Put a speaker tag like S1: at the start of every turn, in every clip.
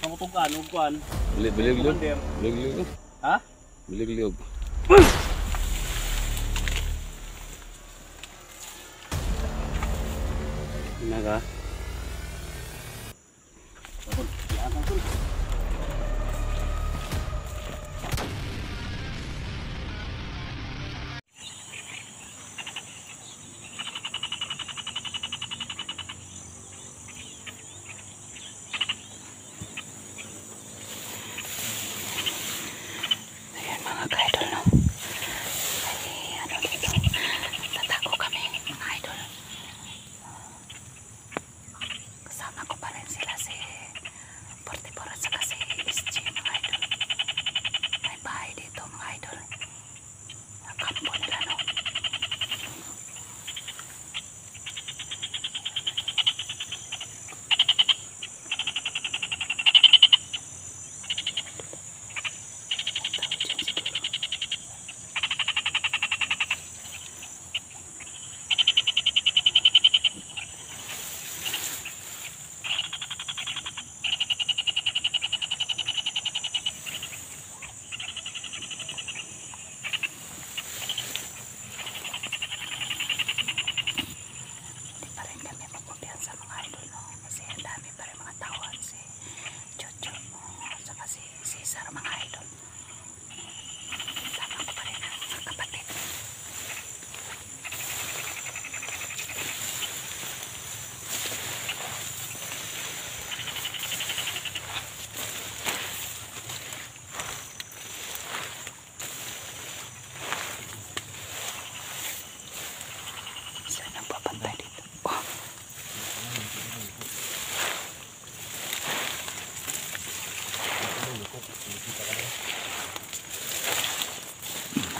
S1: Kamutugan, ugkuan.
S2: Bilig-liog.
S1: Commander.
S2: Bilig-liog.
S1: Ha?
S2: Bilig-liog. Naga.
S1: Tol, yan ang tol.
S3: Ayan mga ka-idol, no? Ay, ano dito? Tatago kami, mga idol. Kasama ko pa rin sila si 44 at saka si SG, mga idol. May bahay dito, mga idol. Kampo nila, no? Tao dyan siguro. Hindi pa rin kami magkumpiyansa, mga idol, no? Kasi ang dami pa rin mga tawad si Jojo, no? At saka si Cesar, mga idol. Sama ko pa rin ang mga kapatid. Saan ang babantay dito? Oh,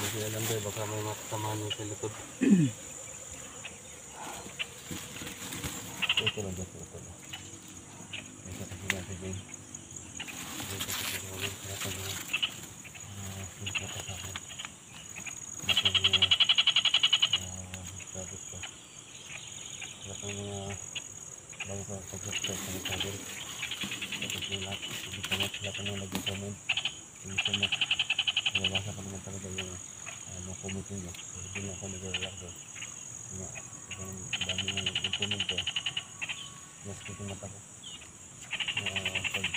S2: Hindi alam ba, baka may makasama niyo sa likod. Ito lang ba? Ito lang. Ito kasi natin din. Ito kasi natin. Ito lang. Ito sa akin. Ito mga sabit ko. Ito mga bago ka pag-subscribe sa mga channel. Ito yung lahat. Hindi ka mas lahat ng nag-comment. Hindi ka mas nabasa ko naman talaga yung mga comment nyo. Hindi na ako nag-react doon. Ang dami ng comment ko. Mas kikumat ako. Pag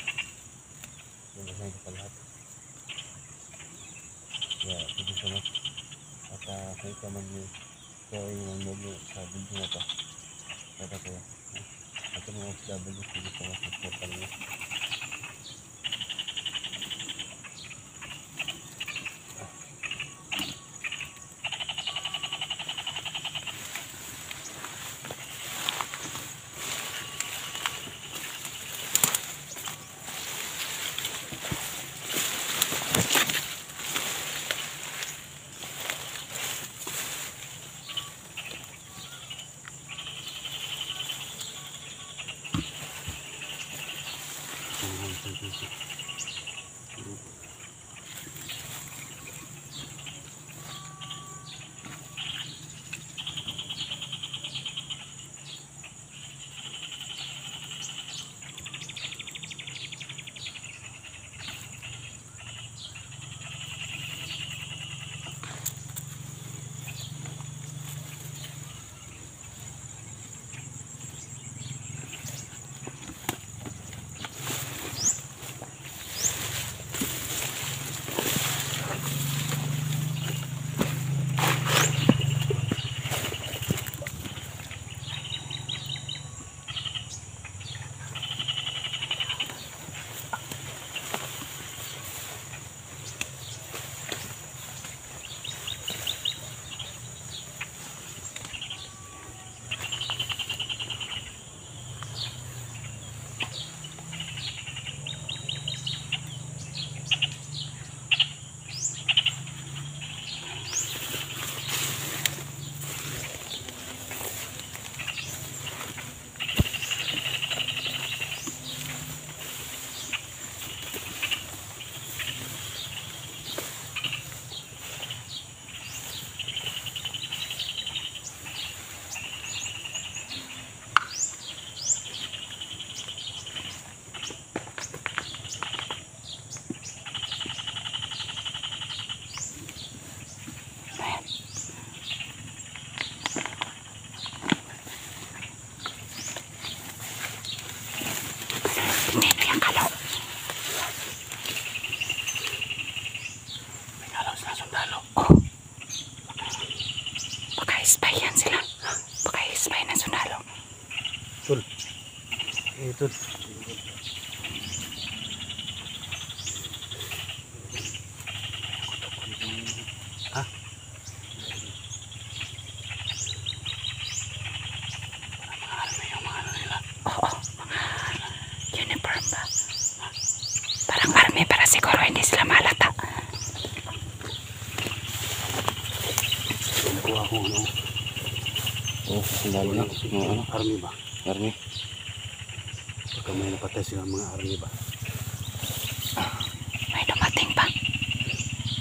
S2: yung kasama ko sa lahat. Kaya, thank you so much. At kung ikaw man yung nanonood nyo sa video na ito. Ito kaya. At yung mga OFW, thank you so much. Support ka nyo.
S1: Ito. Ah.
S3: Oo, mga uniform ba? Parang army, para siguro hindi sila malata.
S1: Nakuha ko ano.
S2: Oh, ang dami na. Mga ano?
S1: Army ba?
S2: Army.
S1: Baka may napatay silang mga army ba?
S3: May dumating pa.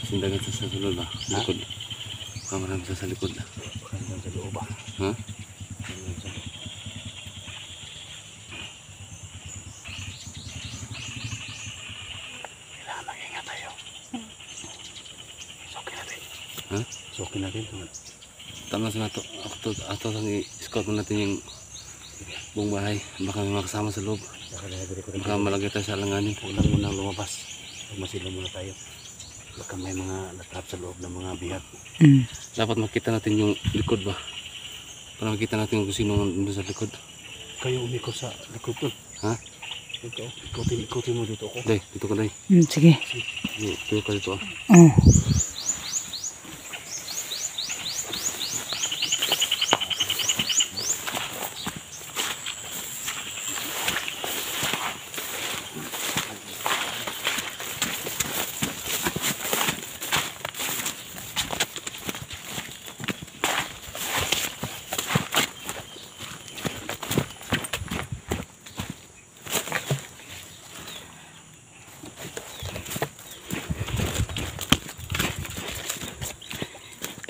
S2: Sindagan sa sulod ba? Sa likod. Baka marami sa likod.
S1: Baka hanggang sa loob ba?
S2: Ha?
S1: Hanggang sa loob. Kailangan mag-ingat tayo. Sokin natin.
S2: Ha?
S1: Sokin natin.
S2: Tama sa nato. Ato ang i-scout mo natin yung buong bahay. Baka may makasama sa loob. Baka malagay tayo sa alanganin.
S1: Huwag lang munang lumabas. Masila muna tayo. Baka may mga natrap sa loob ng mga bihat.
S2: Dapat makita natin yung likod ba? Para makita natin kung sino nandun sa likod.
S1: Kayo umikot sa likod doon.
S2: Ha?
S1: Ikaw, ikutin mo dito ako.
S2: Day, dito ka day.
S3: Sige.
S2: Dito ka dito ah.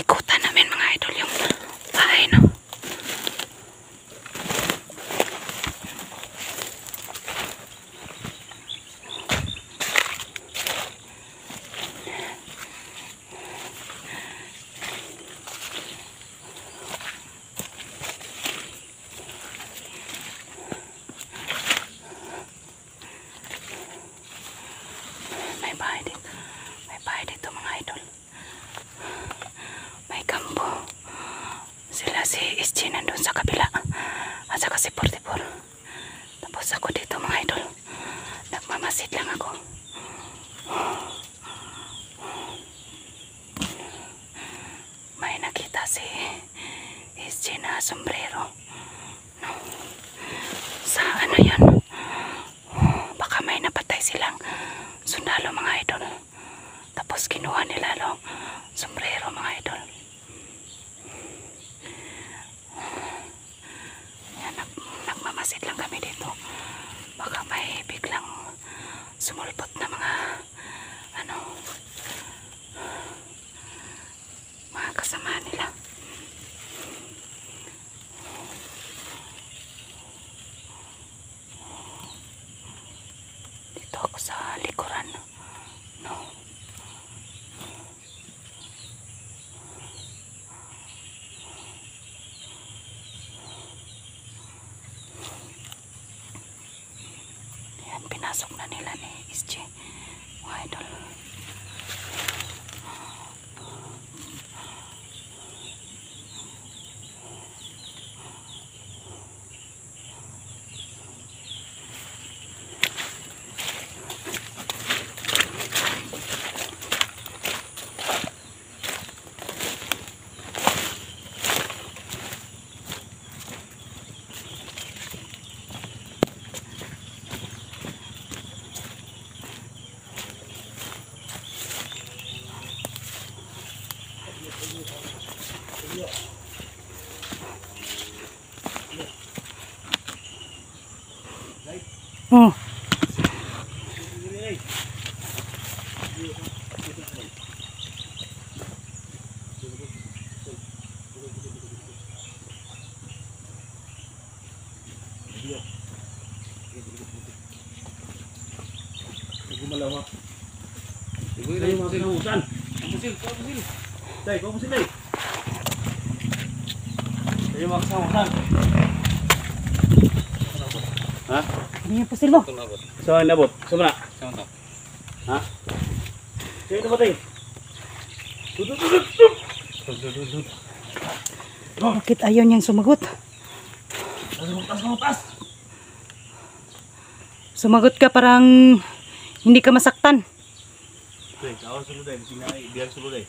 S3: Ikutan namin mga idol yung bahay, no? May bahay dito. May bahay dito mga idol. May kampo. Sila si SG nandun sa kabila. At saka si 44. Tapos ako dito mga idol. Nagmamasid lang ako. May nakita si SG na sombrero. No. Sa ano yun? Baka may napatay silang sundalo mga idol. Tapos kinuha nila yung sombrero mga idol. Yan, nagmamasid lang kami dito. Baka may biglang sumulpot na mga ano, mga kasama nila. Dito ako sa likuran. No. Yan, pinasok na nila ni SG. Mga idol. Oh.
S1: Gumalawak. Ibu ini masih hutan. Musil, kau musil. Dai, kau musil dai. Ayo maksa hutan. Ha?
S3: Ano yung pusil mo?
S1: Saan nabot? Saan na?
S2: Sama
S1: Ha? Sino ba tayo? Dudut.
S3: Bakit ayaw niyang sumagot?
S1: Tas.
S3: Sumagot ka parang hindi ka masaktan.
S1: Okay, kawan sulod ay. Bihag sulod ay.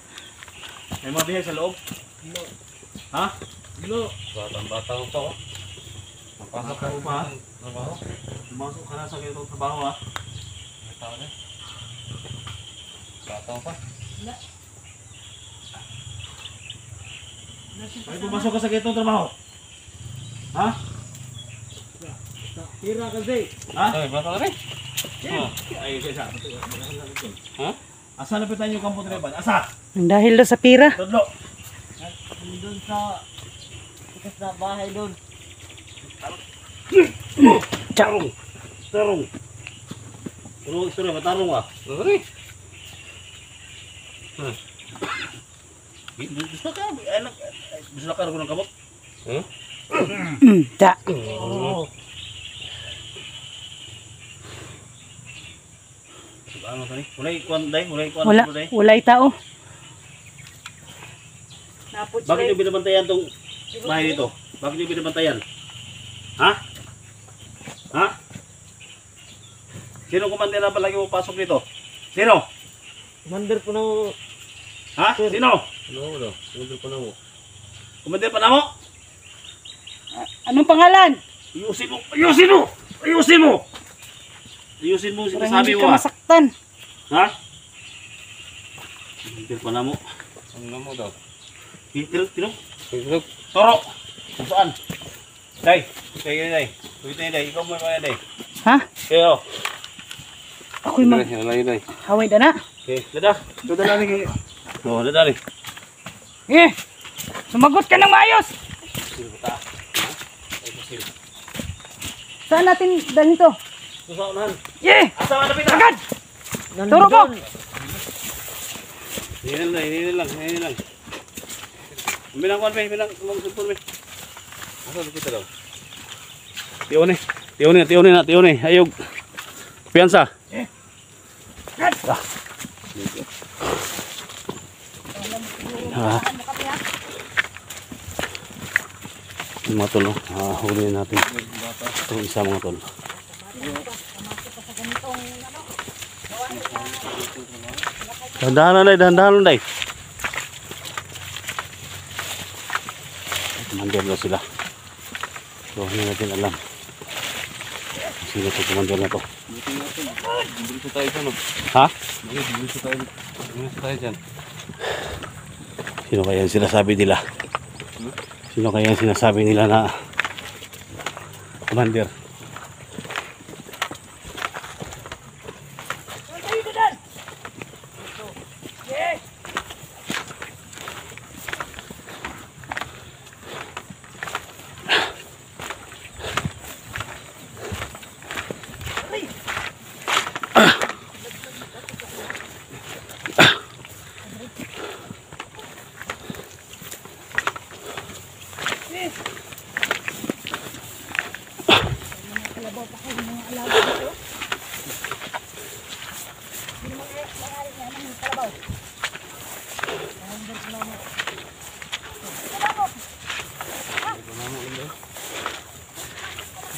S1: May mga bihag sa loob? Ha? Dilo.
S2: Bata ko pa, oh.
S1: Pasok ka pa. Pumasok ka na sa ganitong trabaho ha.
S2: May tao na. Bata ko pa.
S1: Ay, pumasok ka sa ganitong trabaho. Ha? Tira ka, Zay. Ha?
S2: Ay, bata ka rin.
S1: Ay, isa.
S2: Ha?
S1: Asa na pitan yung kampo treban? Asa?
S3: Dahil daw sa pira.
S1: Tudlo.
S2: Doon sa bahay doon.
S1: Tarong. Tarong. Tarong, matarong ah.
S2: Sorry.
S1: Gusto ka? Anak, gusto ka rin ng kamot?
S3: Da.
S1: Ano tani? Ulay kuan day,
S3: Wala, walay tao.
S1: Bakit niyo binabantayan tong bahay dito? Bakit niyo binabantayan? Ha? Ha? Sino kumandir na palagi mo pasok dito? Sino?
S2: Commander po na mo.
S1: Ha? Sino?
S2: Ano mo daw? Commander po na mo.
S1: Kumandir pa na mo?
S3: Anong pangalan?
S1: Ayusin mo! Ayusin mo! Ayusin mo! Ayusin mo
S3: Parang
S1: sinasabi
S3: hindi
S1: mo
S3: ka
S1: ah.
S3: masaktan.
S1: Ha? Kumandir pa na mo.
S2: Ano mo daw?
S1: Tino?
S2: Look.
S1: Toro! Kung saan? Day! Day! Tuwit na day! Ikaw mo yung day!
S3: Ha?
S1: Kayo!
S3: Ako'y mag...
S2: Haway.
S3: Haway na na.
S1: Okay, dada! Dada lang kayo! Oo, dada lang!
S3: Eh! Sumagot ka ng maayos!
S1: Sino ba ta? Ha? Ay, sino?
S3: Saan natin dalhin to?
S1: Susaunahan!
S3: Eh!
S1: Asa ka na pita?
S3: Agad! Turo mo!
S1: Hindi lang. Bilang kuan be, bilang sulpon be. Asa kita daw? Tiyo ni. Ayog. Piyansa. Mga tol, huli natin. Ito isa mga tol. Dahan-dahan lang day. Commander daw sila. So, hindi natin alam. Sino ito commander na to?
S2: Dito tayo dyan, no?
S1: Ha?
S2: Dito tayo dyan.
S1: Sino kaya yung sinasabi nila? Sino kaya yung sinasabi nila na commander?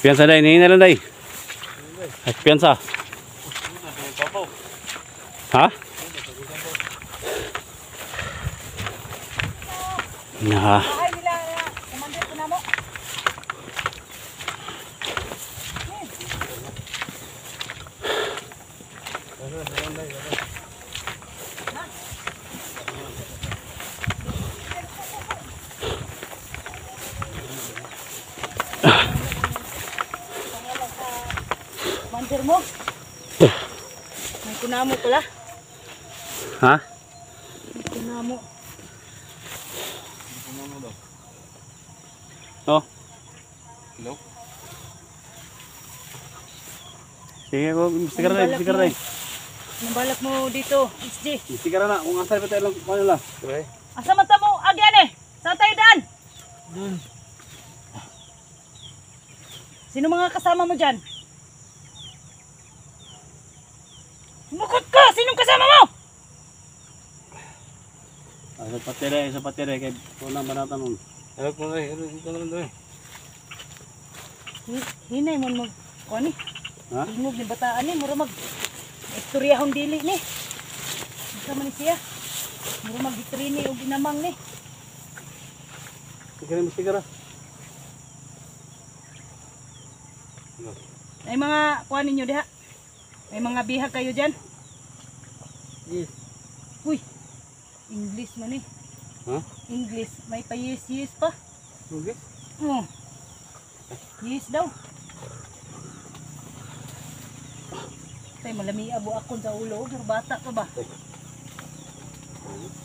S1: Piyansa day, hingin na lang day. Piyansa. Ha? Nah.
S3: Bahay nila, commander ko na mo. Commander mo? May kunamo pala.
S1: Ha?
S3: May kunamo.
S1: Oh.
S2: Hello?
S1: Sige, sticker na.
S3: Anong balak mo dito, SG?
S1: Sticker na. Kung asal pa tayo lang, ano lang.
S3: Asa mata mo, agyan eh? Saan tayo daan?
S2: Doon.
S3: Sino mga kasama mo dyan? Sumukot ka! Sinong kasama mo?
S1: Sa patire, kay unang banatan nun.
S2: Hello po na, dito na lang doon.
S3: Hinay mo mag... Kani?
S1: Ha?
S3: Tingog ni bataan ni, mura mag istoryahon dili ni. Asa man ni siya? Mura mag gitrini og ginamang ni.
S1: Sige rin, sige rin.
S3: Ay mga kuha ninyo diha. May mga bihag kayo dyan.
S2: Yes.
S3: Uy, English man eh.
S1: Ha?
S3: English, may pa yes pa.
S1: Okay.
S3: Oh. Yes daw. Tay malami abo akon sa ulo, pero bata ka ba?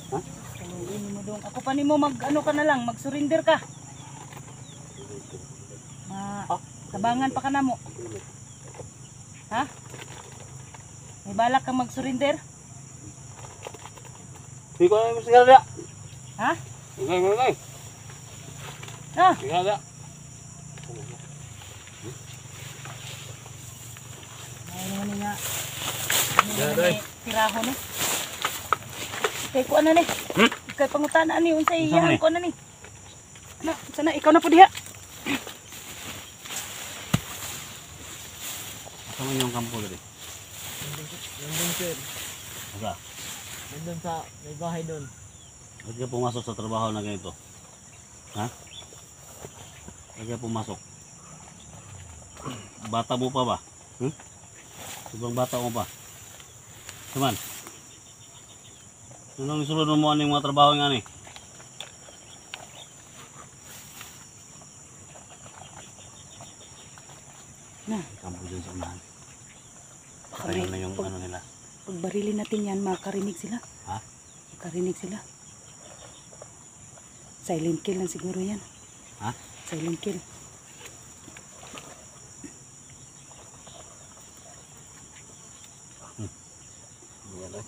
S1: Ha?
S3: Kaluin mo dong. Ako pa nimo mag ano ka na lang, mag-surrender ka. Tabangan pa ka na mo. Ha? May balak kang mag-surrender?
S1: Hindi ko na yung sige rin.
S3: Ha?
S1: Okay.
S3: Ah,
S1: Sige rin.
S3: ano nga.
S1: Yeah,
S3: Ano
S1: day.
S3: nga tiraho ni. Kay ko ano ni? Kay pangutanaan ni unsay
S1: Unsa man
S3: iyahan
S1: ni?
S3: ko na ni. Na, sana ikaw na po diha.
S1: Asa man yung kampo dali?
S2: Nandun sir.
S1: Asa?
S2: Nandun sa may bahay doon.
S1: Ba't ka pumasok sa trabaho na ganito? Ha? Ba't ka pumasok? Bata mo pa ba? Sobrang bata mo pa. Saman? Anong isulod mo aning mga trabaho nga ni?
S3: Na,
S1: Kampo dyan sa unahan.
S3: baka
S1: Kaya
S3: may-
S1: na yung ano nila.
S3: pagbarilin natin yan, makarinig sila.
S1: Ha?
S3: Makarinig sila. Silent kill lang siguro yan.
S1: Ha?
S3: Silent kill.
S1: Yan ay.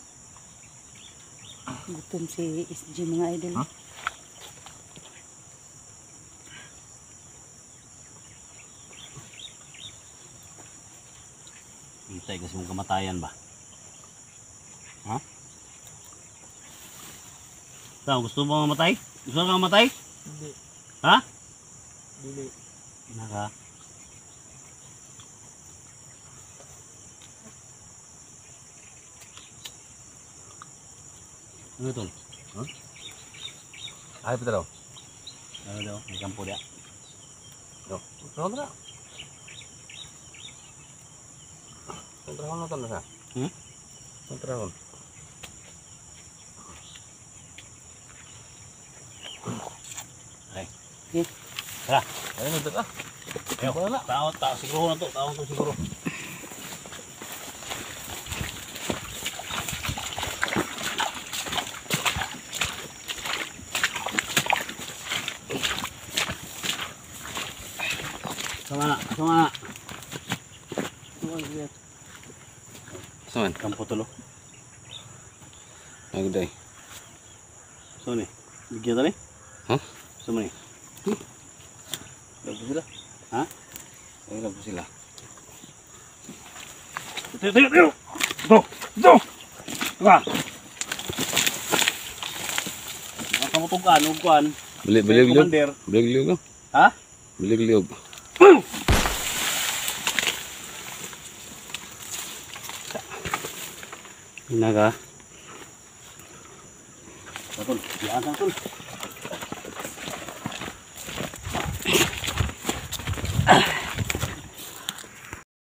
S3: Gutom si SG mga idol.
S1: Ha? Hintay kasi mong kamatayan ba? Ha? Ikaw, gusto mo mamatay? Gusto ka mamatay?
S2: Hindi.
S1: Ha?
S2: Dili.
S1: Naka. Ano ito? Huh? Ay, pita daw. Ano daw? May kampo dia. Daw. Ano na? Kontrahon na ito na sa? Kontrahon. Ay.
S3: Yes.
S1: Tara. Ay, nandito ka. Ayaw. Tao. Siguro na to. Tao to siguro. Sama na.
S2: Saan?
S1: Kampo tulo.
S2: Nagday.
S1: So ni. Bigyan tani?
S2: Ha?
S1: Sama ni.
S2: Lago sila.
S1: Ha?
S2: Ay, lago sila.
S1: Tayo. Do. Nga. Kamutugan, ugkuan.
S2: Bilig-bilig.
S1: Commander.
S2: Bilig-bilig.
S1: Ha?
S2: Bilig-bilig.
S1: Inaga. Betul, diangkat tul.